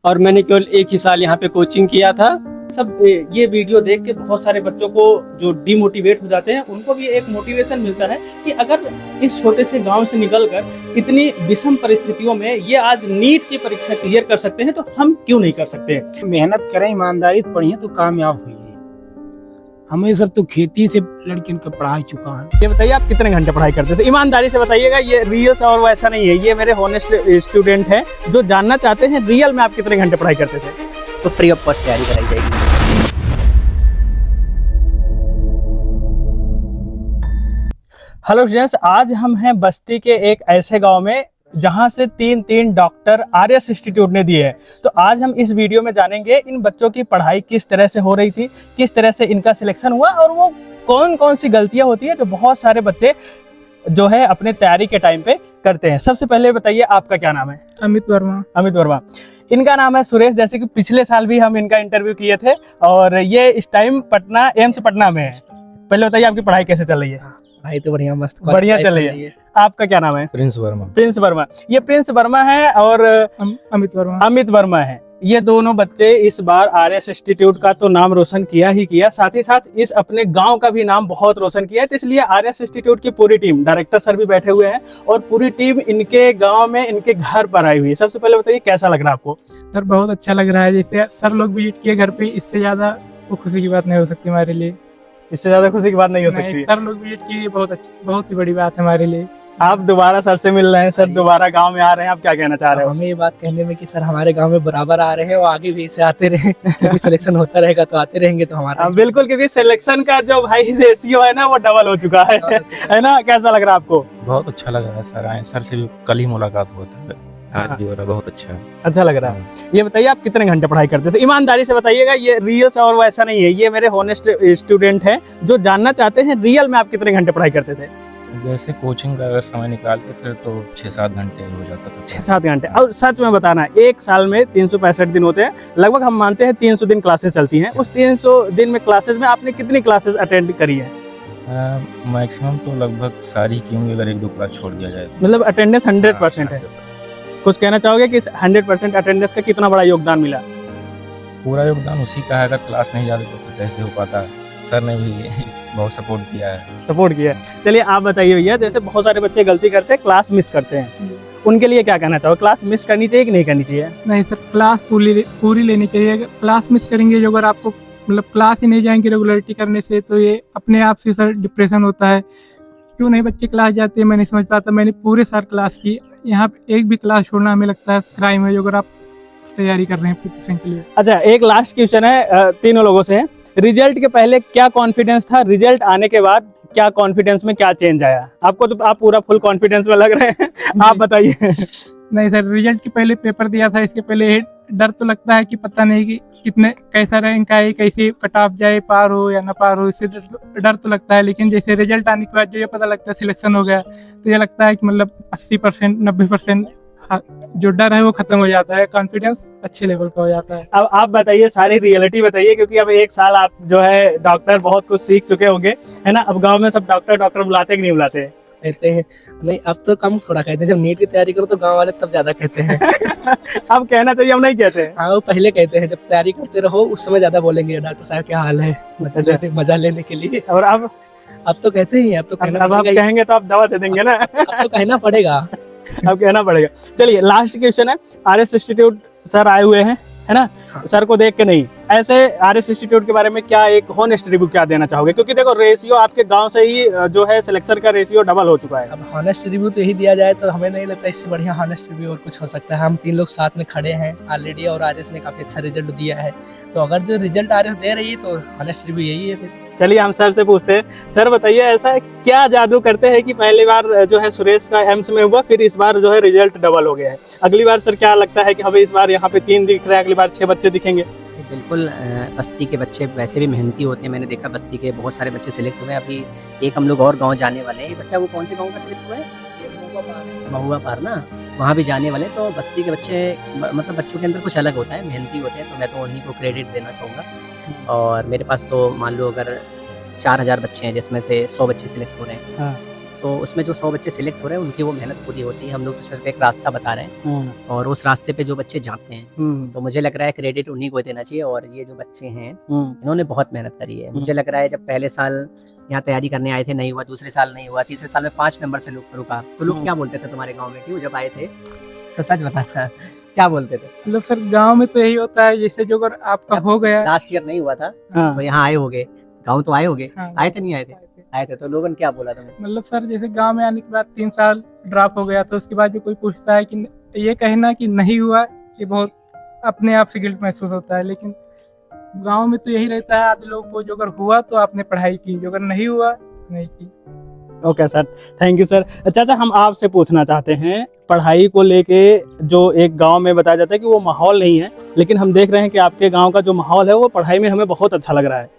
और मैंने केवल एक ही साल यहाँ पे कोचिंग किया था। सब ये वीडियो देख के बहुत सारे बच्चों को जो डिमोटिवेट हो जाते हैं उनको भी एक मोटिवेशन मिलता है कि अगर इस छोटे से गांव से निकलकर इतनी विषम परिस्थितियों में ये आज नीट की परीक्षा क्लियर कर सकते हैं तो हम क्यों नहीं कर सकते। मेहनत करें, ईमानदारी से पढ़िए तो कामयाब होइए। हमें सब तो खेती से लड़कियों का पढ़ाई चुका है। ये बताइए आप कितने घंटे पढ़ाई करते थे, ईमानदारी से बताइएगा। ये रियल और वैसा नहीं है, ये मेरे हॉनेस्ट स्टूडेंट हैं जो जानना चाहते हैं रियल में आप कितने घंटे पढ़ाई करते थे। तो फ्री ऑफ कॉस्ट तैयारी कराई जाएगी। हेलो स्टूडेंट्स, आज हम हैं बस्ती के एक ऐसे गांव में जहां से तीन डॉक्टर आर्यस इंस्टीट्यूट ने दिए हैं। तो आज हम इस वीडियो में जानेंगे इन बच्चों की पढ़ाई किस तरह से हो रही थी, किस तरह से इनका सिलेक्शन हुआ और वो कौन कौन सी गलतियां होती है जो बहुत सारे बच्चे जो है अपने तैयारी के टाइम पे करते हैं। सबसे पहले बताइए आपका क्या नाम है। अमित वर्मा। अमित वर्मा। इनका नाम है सुरेश। जैसे कि पिछले साल भी हम इनका इंटरव्यू किए थे और ये इस टाइम पटना एम्स पटना में है। पहले बताइए आपकी पढ़ाई कैसे चल रही है। पढ़ाई तो बढ़िया मस्त बढ़िया चल रही है। आपका क्या नाम है। प्रिंस वर्मा। प्रिंस वर्मा। ये प्रिंस वर्मा है और अमित वर्मा। अमित वर्मा है। ये दोनों बच्चे इस बार आर्यस इंस्टीट्यूट का तो नाम रोशन किया ही किया, साथ ही साथ इस अपने गांव का भी नाम बहुत रोशन किया है। तो इसलिए आर्यस इंस्टीट्यूट की पूरी टीम, डायरेक्टर सर भी बैठे हुए हैं और पूरी टीम इनके गांव में इनके घर पर आई हुई है। सबसे पहले बताइए कैसा लग रहा है आपको। सर बहुत अच्छा लग रहा है, जैसे सर लोग विजिट किए घर पे, इससे ज्यादा वो खुशी की बात नहीं हो सकती हमारे लिए। इससे ज्यादा खुशी की बात नहीं हो सकती। सर लोग विजिट किए, बहुत ही बड़ी बात है हमारे लिए। आप दोबारा सर से मिल रहे हैं, सर दोबारा गांव में आ रहे हैं, आप क्या कहना चाह रहे हो। हमें ये बात कहने में कि सर हमारे गांव में बराबर आ रहे हैं और आगे भी ऐसे आते रहे, क्योंकि सिलेक्शन होता रहेगा तो आते रहेंगे तो हमारा। बिल्कुल, क्योंकि सिलेक्शन का जो भाई रेशियो है ना वो डबल हो चुका है ना। कैसा लग रहा है आपको। बहुत अच्छा लग रहा है सर, आए सर से भी कल ही मुलाकात हुआ था, आज भी हो रहा, बहुत अच्छा है। अच्छा लग रहा है। ये बताइए आप कितने घंटे पढ़ाई करते थे, ईमानदारी से बताइएगा। ये रियल और वैसा नहीं है, ये मेरे हॉनेस्ट स्टूडेंट हैं जो जानना चाहते हैं रियल में आप कितने घंटे पढ़ाई करते थे। जैसे कोचिंग का अगर समय निकालते फिर तो 6-7 घंटे हो जाता था। 6-7 घंटे। और सच में बताना, एक साल में 365 दिन होते हैं, लगभग हम मानते हैं 300 दिन क्लासेस चलती हैं। उस 300 दिन में क्लासेस में आपने कितनी क्लासेस अटेंड करी है। मैक्सिमम तो लगभग सारी की होंगी, अगर 1-2 क्लास छोड़ दिया जाए। मतलब अटेंडेंस 100% है। कुछ कहना चाहोगे कि 100% अटेंडेंस का कितना बड़ा योगदान मिला। पूरा योगदान उसी का है, अगर क्लास नहीं जाते तो फिर कैसे हो पाता। सर ने भी बहुत सपोर्ट किया है। सपोर्ट किया है। चलिए आप बताइए भैया, जैसे बहुत सारे बच्चे गलती करते हैं, क्लास मिस करते हैं, उनके लिए क्या कहना चाहो। क्लास मिस करनी चाहिए कि नहीं करनी चाहिए। नहीं सर, क्लास पूरी लेनी चाहिए। अगर क्लास मिस करेंगे, जो अगर आपको मतलब क्लास ही नहीं जाएंगे रेगुलरिटी करने से, तो ये अपने आप से सर डिप्रेशन होता है। क्यों नहीं बच्चे क्लास जाते हैं, मैं नहीं समझ पाता। मैंने पूरे साल क्लास की, यहाँ पे एक भी क्लास छोड़ना हमें लगता है क्राइम है, जो अगर आप तैयारी कर रहे हैं प्रिपरेशन के लिए। अच्छा, एक लास्ट क्वेश्चन है तीनों लोगों से। रिजल्ट के पहले क्या कॉन्फिडेंस था, रिजल्ट आने के बाद क्या कॉन्फिडेंस में क्या चेंज आया आपको। तो आप पूरा फुल कॉन्फिडेंस में लग रहे हैं, आप बताइए। नहीं सर, रिजल्ट के पहले पेपर दिया था, इसके पहले डर तो लगता है कि पता नहीं कि कितने कैसा रैंक आए, कैसे कट ऑफ जाए, पार हो या ना पार हो, इससे डर तो लगता है। लेकिन जैसे रिजल्ट आने के बाद जो ये पता लगता है सिलेक्शन हो गया, तो ये लगता है कि मतलब 80% 90% जो डर है वो खत्म हो जाता है, कॉन्फिडेंस अच्छे लेवल का हो जाता है। अब आप बताइए, सारी रियलिटी बताइए, क्योंकि अब एक साल आप जो है डॉक्टर बहुत कुछ सीख चुके होंगे, है ना। अब गांव में सब डॉक्टर बुलाते कि नहीं बुलाते। कहते हैं नहीं, अब तो कम थोड़ा कहते हैं। जब नीट की तैयारी करो तो गांव वाले तब ज्यादा कहते हैं। अब कहना चाहिए, हम नहीं कहते। हाँ, वो पहले कहते हैं, जब तैयारी करते रहो उस समय ज्यादा बोलेंगे डॉक्टर साहब क्या हाल है, मजा लेने के लिए। और अब तो कहते ही, अब तो कहना अब आप कहेंगे तो आप दवा दे देंगे ना। अब तो कहना पड़ेगा। अब कहना पड़ेगा। चलिए लास्ट क्वेश्चन है। आर्यस इंस्टीट्यूट सर आए हुए हैं, है ना। सर को देख के नहीं, ऐसे आर्यस इंस्टीट्यूट के बारे में क्या एक हॉनेस्ट रिव्यू क्या देना चाहोगे, क्योंकि देखो रेशियो आपके गांव से ही जो है सिलेक्शन का रेशियो डबल हो चुका है। अब हॉनेस्ट रिव्यू तो यही दिया जाए तो हमें नहीं लगता इससे बढ़िया हॉनेस्ट रिव्यू और कुछ हो सकता है। हम 3 लोग साथ में खड़े हैं ऑलरेडी और आर्यस ने काफी अच्छा रिजल्ट दिया है, तो अगर जो रिजल्ट आर्यस दे रही है तो हॉनेस्ट रिव्यू यही है। फिर चलिए हम सर से पूछते हैं। सर बताइए, ऐसा क्या जादू करते हैं कि पहली बार जो है सुरेश का एम्स में हुआ, फिर इस बार जो है रिजल्ट डबल हो गया है। अगली बार सर क्या लगता है कि हमें इस बार यहाँ पे 3 दिख रहे हैं, अगली बार 6 बच्चे दिखेंगे। बिल्कुल, बस्ती के बच्चे वैसे भी मेहनती होते हैं। मैंने देखा बस्ती के बहुत सारे बच्चे सिलेक्ट हुए हैं। अभी एक हम लोग और गांव जाने वाले हैं। ये बच्चा वो कौन से गांव का सिलेक्ट हुआ है, महुआ पार ना, वहाँ भी जाने वाले। तो बस्ती के बच्चे मतलब बच्चों के अंदर कुछ अलग होता है, मेहनती होते हैं, तो मैं तो उन्हीं को क्रेडिट देना चाहूँगा। और मेरे पास तो मान लो अगर 4000 बच्चे हैं जिसमें से 100 बच्चे सिलेक्ट हो रहे हैं, तो उसमें जो 100 बच्चे सिलेक्ट हो रहे हैं उनकी वो मेहनत पूरी होती है। हम लोग तो सिर्फ एक रास्ता बता रहे हैं और उस रास्ते पे जो बच्चे जाते हैं तो मुझे लग रहा है क्रेडिट उन्हीं को देना चाहिए। और ये जो बच्चे हैं इन्होंने बहुत मेहनत करी है। मुझे लग रहा है जब पहले साल यहाँ तैयारी करने आए थे नहीं हुआ, दूसरे साल नहीं हुआ, तीसरे साल में 5 नंबर से रुका, तो लोग क्या बोलते थे तुम्हारे गाँव में क्यों जब आए थे? तो सच बताना क्या बोलते थे? मतलब सर गांव में तो यही होता है, जैसे जो अगर आपका हो गया लास्ट ईयर नहीं हुआ था तो यहाँ आए होगे, गाँव तो आए होगे, आए थे नहीं आए थे? आए थे। तो लोगों ने क्या बोला तुम्हें? मतलब सर जैसे गांव में आने के बाद 3 साल ड्रॉप हो गया तो उसके बाद जो कोई पूछता है कि ये कहना कि नहीं हुआ, ये बहुत अपने आप से गिल्ट महसूस होता है। लेकिन गांव में तो यही रहता है आधे लोगों को, जो अगर हुआ तो आपने पढ़ाई की, जो अगर नहीं हुआ नहीं की। Okay sir, thank you sir. चाचा हम आपसे पूछना चाहते हैं, पढ़ाई को लेके जो एक गांव में बताया जाता है कि वो माहौल नहीं है, लेकिन हम देख रहे हैं कि आपके गांव का जो माहौल है वो पढ़ाई में हमें बहुत अच्छा लग रहा है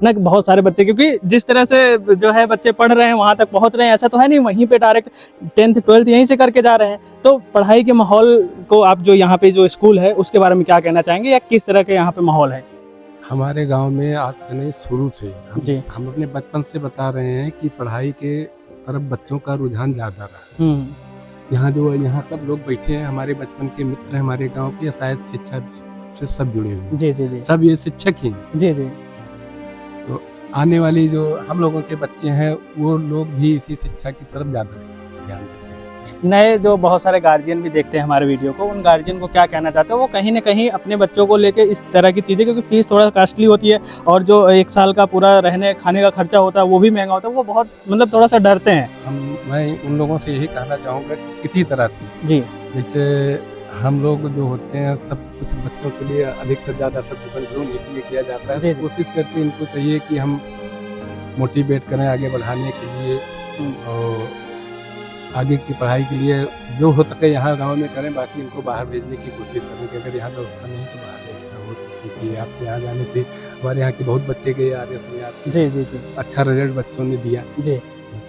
ना। बहुत सारे बच्चे, क्योंकि जिस तरह से जो है बच्चे पढ़ रहे हैं वहाँ तक पहुँच रहे हैं, ऐसा तो है नहीं वहीं पे डायरेक्ट 10th 12th यहीं से करके जा रहे हैं। तो पढ़ाई के माहौल को आप जो यहाँ पे जो स्कूल है उसके बारे में क्या कहना चाहेंगे, या किस तरह के यहाँ पे माहौल है? हमारे गांव में आज से नहीं, शुरू से जी। हम अपने बचपन से बता रहे हैं कि पढ़ाई के तरफ बच्चों का रुझान ज़्यादा रहा। यहाँ सब लोग बैठे हैं, हमारे बचपन के मित्र, हमारे गांव के, शायद शिक्षा से सब जुड़े हुए हैं। जी जी जी। सब ये शिक्षक ही हैं। जी जी। तो आने वाली जो हम लोगों के बच्चे हैं वो लोग भी इसी शिक्षा की तरफ ज़्यादा ध्यान देते हैं। नए जो बहुत सारे गार्जियन भी देखते हैं हमारे वीडियो को, उन गार्जियन को क्या कहना चाहते हो? वो कहीं ना कहीं अपने बच्चों को लेके इस तरह की चीज़ें, क्योंकि फीस थोड़ा कॉस्टली होती है और जो 1 साल का पूरा रहने खाने का खर्चा होता है वो भी महंगा होता है, वो बहुत मतलब थोड़ा सा डरते हैं। मैं उन लोगों से यही कहना चाहूँगा कि किसी तरह से, जी, जैसे हम लोग जो होते हैं सब कुछ बच्चों के लिए अधिक से ज़्यादा सब कंट्रोल इसलिए किया जाता है। जी, जी। कोशिश करते हैं, इनको चाहिए कि हम मोटिवेट करें आगे बढ़ाने के लिए और आगे की पढ़ाई के लिए जो हो सके यहाँ गांव में करें, बाकी इनको बाहर भेजने की कोशिश करें कि अगर यहाँ व्यवस्था नहीं तो बाहर व्यवस्था हो सकती है। आपके यहाँ जाने से हमारे यहाँ के बहुत बच्चे गए आ रहे थे, जी जी जी, अच्छा रिजल्ट बच्चों ने दिया। जी,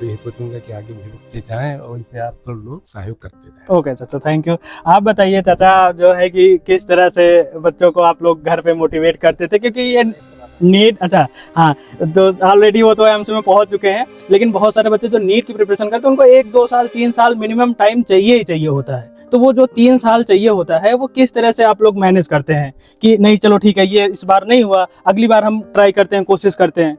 तो ये सोचूंगा कि आगे भी बच्चे जाएँ और इसे आप सब लोग सहयोग करते रहें। ओके चाचा, थैंक यू। आप बताइए चाचा, जो है कि किस तरह से बच्चों को आप लोग घर पे मोटिवेट करते थे, क्योंकि ये नीट, अच्छा हाँ, तो ऑलरेडी वो तो एम्स में पहुंच चुके हैं, लेकिन बहुत सारे बच्चे जो नीट की प्रिपरेशन करते हैं उनको 1 2 साल 3 साल मिनिमम टाइम चाहिए ही चाहिए होता है। तो वो जो 3 साल चाहिए होता है वो किस तरह से आप लोग मैनेज करते हैं कि नहीं चलो ठीक है ये इस बार नहीं हुआ, अगली बार हम ट्राई करते हैं, कोशिश करते हैं?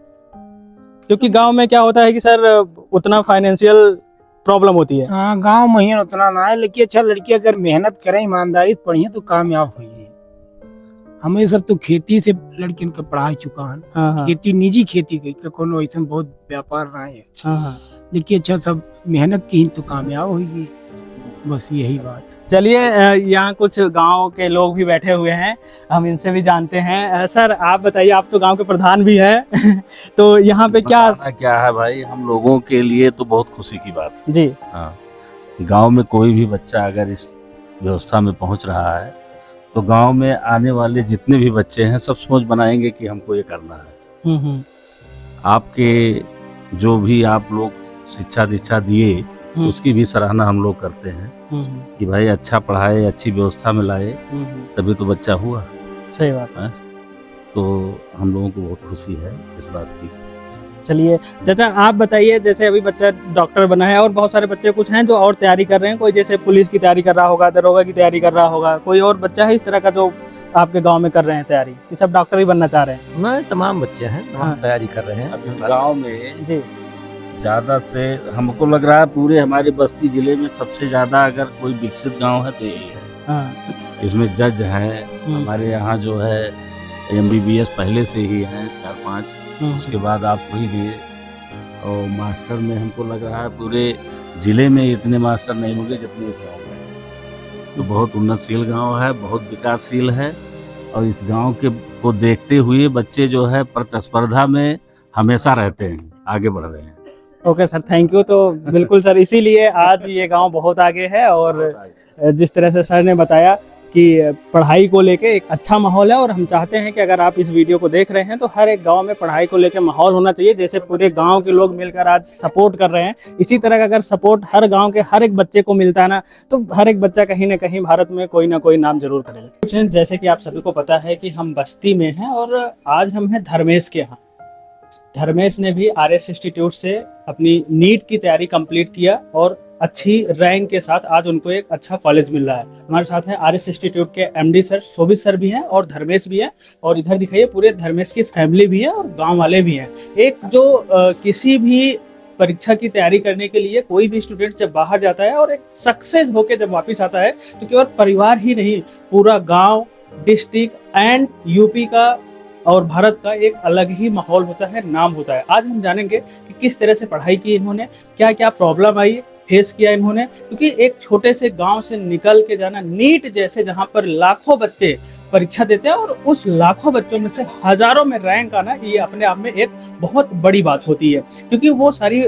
क्योंकि गाँव में क्या होता है कि सर उतना फाइनेंशियल प्रॉब्लम होती है। हाँ, गाँव में उतना ना है, लेकिन अच्छा लड़की अगर मेहनत करें, ईमानदारी से पढ़िए तो कामयाब होइए। हमें सब तो खेती से लड़कियन के पढ़ाई चुका है। हाँ, खेती निजी खेती गई कोनो ऐसा बहुत व्यापार ना है। हाँ, लेकिन अच्छा सब मेहनत की तो कामयाब होगी, बस यही बात। चलिए यहाँ कुछ गांव के लोग भी बैठे हुए हैं, हम इनसे भी जानते हैं। सर आप बताइए, आप तो गांव के प्रधान भी हैं तो यहाँ पे क्या है भाई, हम लोगों के लिए तो बहुत खुशी की बात है जी। हाँ, गांव में कोई भी बच्चा अगर इस व्यवस्था में पहुंच रहा है तो गांव में आने वाले जितने भी बच्चे हैं सब सोच बनाएंगे कि हमको ये करना है। आपके जो भी आप लोग शिक्षा दीक्षा दिए उसकी भी सराहना हम लोग करते हैं कि भाई अच्छा पढ़ाए, अच्छी व्यवस्था में लाए, तभी तो बच्चा हुआ। सही बात है। तो हम लोगों को बहुत खुशी है इस बात की। चलिए चाचा आप बताइए, जैसे अभी बच्चा डॉक्टर बना है और बहुत सारे बच्चे कुछ हैं जो और तैयारी कर रहे हैं, कोई जैसे पुलिस की तैयारी कर रहा होगा, दरोगा की तैयारी कर रहा होगा, कोई और बच्चा है इस तरह का जो आपके गांव में कर रहे हैं तैयारी, कि सब डॉक्टर ही बनना चाह रहे हैं? नहीं, तमाम बच्चे हैं, हाँ। तैयारी कर रहे हैं। अच्छा, गांव में जी ज्यादा से हमको लग रहा है पूरे हमारे बस्ती जिले में सबसे ज्यादा अगर कोई विकसित गांव है तो यही है। हाँ। इसमें जज हैं हमारे यहाँ, जो है MBBS पहले से ही हैं 4-5, उसके बाद आप वही दिए, और मास्टर में हमको लग रहा है पूरे जिले में इतने मास्टर नहीं होंगे जितने इस गाँव में। तो बहुत उन्नतशील गांव है, बहुत विकासशील है, और इस गांव के को देखते हुए बच्चे जो है प्रतिस्पर्धा में हमेशा रहते हैं, आगे बढ़ रहे हैं। Okay sir, thank you. तो बिल्कुल सर, इसीलिए आज ये गांव बहुत आगे है, और जिस तरह से सर ने बताया कि पढ़ाई को लेके एक अच्छा माहौल है, और हम चाहते हैं कि अगर आप इस वीडियो को देख रहे हैं तो हर एक गांव में पढ़ाई को लेके माहौल होना चाहिए। जैसे पूरे गांव के लोग मिलकर आज सपोर्ट कर रहे हैं, इसी तरह का अगर सपोर्ट हर गांव के हर एक बच्चे को मिलता है ना, तो हर एक बच्चा कहीं ना कहीं भारत में कोई ना कोई नाम जरूर करेगा। जैसे कि आप सभी को पता है कि हम बस्ती में हैं, और आज हम हैं धर्मेश के यहाँ। धर्मेश ने भी आरएस इंस्टीट्यूट से अपनी नीट की तैयारी कंप्लीट किया और अच्छी रैंक के साथ आज उनको एक अच्छा कॉलेज मिल रहा है। हमारे साथ हैं आरएस इंस्टीट्यूट के एमडी सर शोभित सर भी हैं और धर्मेश भी हैं, और इधर दिखाइए पूरे धर्मेश की फैमिली भी है और गांव वाले भी हैं। एक जो किसी भी परीक्षा की तैयारी करने के लिए कोई भी स्टूडेंट जब बाहर जाता है और एक सक्सेस होके जब वापस आता है तो केवल परिवार ही नहीं, पूरा गांव, डिस्ट्रिक्ट एंड यूपी का और भारत का एक अलग ही माहौल होता है, नाम होता है। आज हम जानेंगे कि किस तरह से पढ़ाई की इन्होंने, क्या क्या प्रॉब्लम आई, फेस किया इन्होंने, क्योंकि एक छोटे से गांव से निकल के जाना, नीट जैसे जहां पर लाखों बच्चे परीक्षा देते हैं और उस लाखों बच्चों में से हजारों में रैंक आना, ये अपने आप में एक बहुत बड़ी बात होती है, क्योंकि वो सारी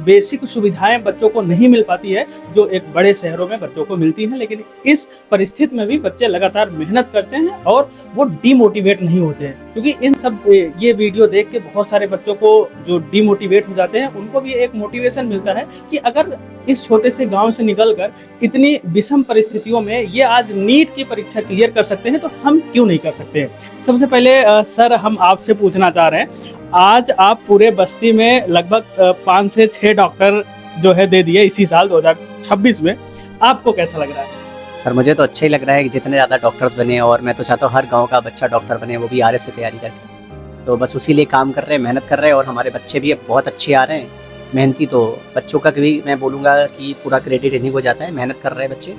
बेसिक सुविधाएं बच्चों को नहीं मिल पाती है जो एक बड़े शहरों में बच्चों को मिलती हैं। लेकिन इस परिस्थिति में भी बच्चे लगातार मेहनत करते हैं और वो डीमोटिवेट नहीं होते हैं, क्योंकि इन सब ये वीडियो देख के बहुत सारे बच्चों को जो डीमोटिवेट हो जाते हैं उनको भी एक मोटिवेशन मिलता है कि अगर इस छोटे से गांव से निकलकर इतनी विषम परिस्थितियों में ये आज नीट की परीक्षा क्लियर कर सकते हैं तो हम क्यों नहीं कर सकते। सबसे पहले सर हम आपसे पूछना चाह रहे हैं, आज आप पूरे बस्ती में लगभग 5 से 6 डॉक्टर जो है दे दिए इसी साल 2026 में, आपको कैसा लग रहा है? सर मुझे तो अच्छा ही लग रहा है कि जितने ज़्यादा डॉक्टर्स बने, और मैं तो चाहता हूँ हर गांव का बच्चा डॉक्टर बने, वो भी आरएस से तैयारी करके। तो बस उसी लिए काम कर रहे हैं, मेहनत कर रहे हैं, और हमारे बच्चे भी अब बहुत अच्छे आ रहे हैं, मेहनती। तो बच्चों का भी मैं बोलूँगा कि पूरा क्रेडिट इन्हीं को जाता है, मेहनत कर रहे हैं बच्चे।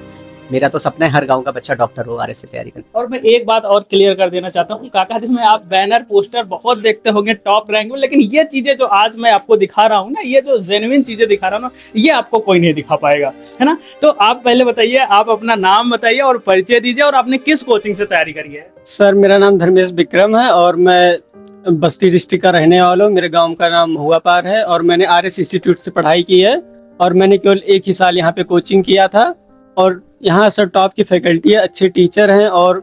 मेरा तो सपना है हर गांव का बच्चा डॉक्टर हो आरएस से तैयारी करके। और मैं एक बात और क्लियर कर देना चाहता हूँ, काका जी में आप बैनर पोस्टर बहुत देखते होंगे टॉप रैंक में, लेकिन ये चीजें जो आज मैं आपको दिखा रहा हूँ ना, ये जो जेन्युइन चीजें दिखा रहा हूँ ना, ये आपको कोई नहीं दिखा पाएगा, है ना। तो आप पहले बताइए, आप अपना नाम बताइए और परिचय दीजिए, और आपने किस कोचिंग से तैयारी करी है? सर मेरा नाम धर्मेश विक्रम है और मैं बस्ती डिस्ट्रिक्ट का रहने वाला हूँ। मेरे गांव का नाम महुआ पार है और मैंने आरएस इंस्टीट्यूट से पढ़ाई की है, और मैंने केवल एक ही साल यहाँ पे कोचिंग किया था। और यहाँ सर टॉप की फैकल्टी है, अच्छे टीचर हैं, और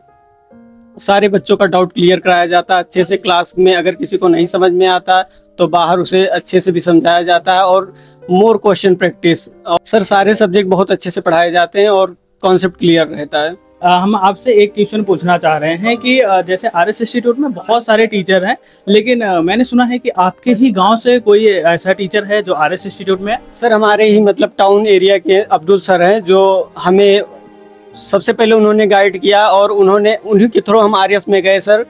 सारे बच्चों का डाउट क्लियर कराया जाता है अच्छे से। क्लास में अगर किसी को नहीं समझ में आता तो बाहर उसे अच्छे से भी समझाया जाता है, और मोर क्वेश्चन प्रैक्टिस। और सर सारे सब्जेक्ट बहुत अच्छे से पढ़ाए जाते हैं और कॉन्सेप्ट क्लियर रहता है। हम आपसे एक क्वेश्चन पूछना चाह रहे हैं कि जैसे आरएस इंस्टीट्यूट में बहुत सारे टीचर हैं, लेकिन मैंने सुना है कि आपके ही गांव से कोई ऐसा टीचर है जो आरएस इंस्टीट्यूट में है? सर हमारे ही मतलब टाउन एरिया के अब्दुल सर हैं, जो हमें सबसे पहले उन्होंने गाइड किया, और उन्हीं के थ्रू हम आरएस में गए। सर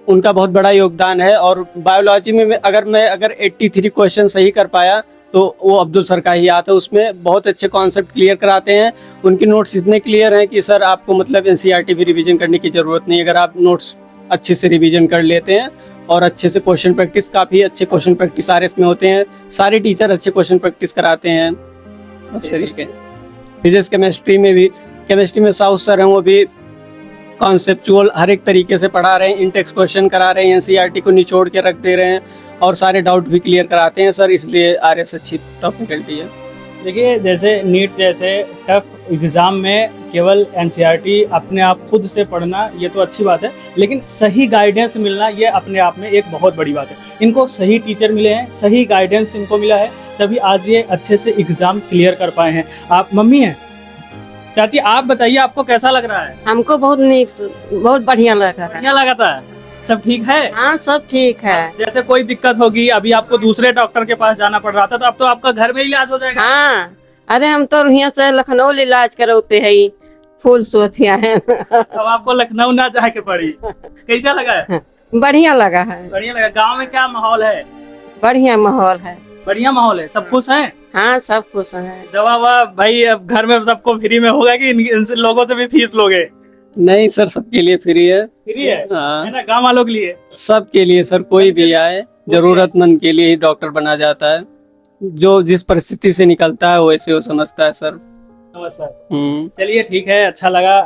उनका बहुत बड़ा योगदान है। और बायोलॉजी में अगर 83 क्वेश्चन सही कर पाया तो वो अब्दुल सर का ही आता है। उसमें बहुत अच्छे कॉन्सेप्ट क्लियर कराते हैं। उनके नोट्स इतने क्लियर हैं कि सर आपको मतलब एनसीईआरटी भी रिवीजन करने की जरूरत नहीं, अगर आप नोट्स अच्छे से रिवीजन कर लेते हैं। और अच्छे से क्वेश्चन प्रैक्टिस, काफी अच्छे क्वेश्चन प्रैक्टिस आरएस में होते हैं। सारे टीचर अच्छे क्वेश्चन प्रैक्टिस कराते हैं। फिजिक्स केमिस्ट्री में साउथ सर हैं, वो भी कॉन्सेप्चुअल हर एक तरीके से पढ़ा रहे हैं, इंटेक्स क्वेश्चन करा रहे हैं, एनसीईआरटी को निचोड़ के रख दे रहे हैं, और सारे डाउट भी क्लियर कराते हैं सर। इसलिए आरएस अच्छी टॉप फैकल्टी है। देखिए, जैसे नीट जैसे टफ एग्जाम में केवल एनसीईआरटी अपने आप खुद से पढ़ना ये तो अच्छी बात है, लेकिन सही गाइडेंस मिलना ये अपने आप में एक बहुत बड़ी बात है। इनको सही टीचर मिले हैं, सही गाइडेंस इनको मिला है, तभी आज ये अच्छे से एग्जाम क्लियर कर पाए हैं। आप मम्मी हैं, चाची आप बताइए आपको कैसा लग रहा है? हमको बहुत बहुत बढ़िया लग रहा है। बढ़िया लगा था? सब ठीक है? हाँ सब ठीक है। जैसे कोई दिक्कत होगी, अभी आपको दूसरे डॉक्टर के पास जाना पड़ रहा था, तो अब तो आपका घर में इलाज हो जाएगा। हाँ, अरे हम तो यहाँ से लखनऊ इलाज करवाते है, फुल सोथिया है। अब आपको लखनऊ ना जाके पड़ी। कैसा लगा है? बढ़िया लगा है। बढ़िया लगा। गांव में क्या माहौल है? बढ़िया माहौल है। बढ़िया माहौल है, सब खुश हैं? हाँ सब खुश है। दवा वाह भाई अब घर में सबको फ्री में होगा कि इन लोगों से भी फीस लोगे? नहीं सर, सबके लिए फ्री है। फ्री है? हाँ। है ना, गांव वालों के लिए? सबके लिए सर, कोई भी आए, जरूरतमंद के लिए ही डॉक्टर बना जाता है। जो जिस परिस्थिति से निकलता है वैसे वो समझता है सर। नमस्कार। चलिए ठीक है, अच्छा लगा।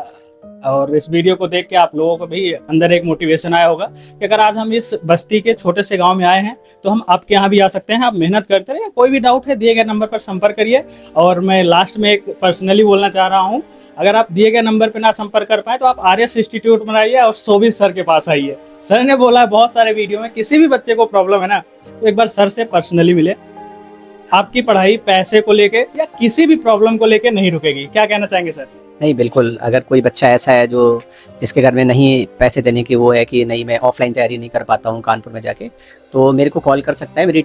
और इस वीडियो को देख के आप लोगों को भी अंदर एक मोटिवेशन आया होगा कि अगर आज हम इस बस्ती के छोटे से गांव में आए हैं तो हम आपके यहाँ भी आ सकते हैं। आप मेहनत करते रहिए, कोई भी डाउट है दिए गए नंबर पर संपर्क करिए। और मैं लास्ट में एक पर्सनली बोलना चाह रहा हूँ, अगर आप दिए गए नंबर पर ना संपर्क कर पाए तो आप आरएस इंस्टीट्यूट में आइए और शोभित सर के पास आइए। सर ने बोला है बहुत सारे वीडियो में, किसी भी बच्चे को प्रॉब्लम है ना तो एक बार सर से पर्सनली मिले। आपकी पढ़ाई पैसे को लेके या किसी भी प्रॉब्लम को लेके नहीं रुकेगी। क्या कहना चाहेंगे सर? नहीं बिल्कुल, अगर कोई बच्चा ऐसा है जो जिसके घर में नहीं पैसे देने की वो है कि नहीं मैं ऑफलाइन तैयारी नहीं कर पाता हूँ कानपुर में जाके, तो मेरे को कॉल कर सकता है। मेरी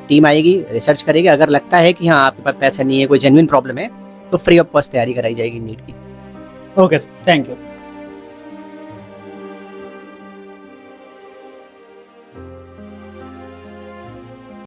टीम आएगी, रिसर्च करेगी। अगर लगता है कि हाँ आपके पास पैसा नहीं है, कोई जेन्युइन प्रॉब्लम है, तो फ्री ऑफ कॉस्ट तैयारी कराई जाएगी नीट की। Okay sir, thank you.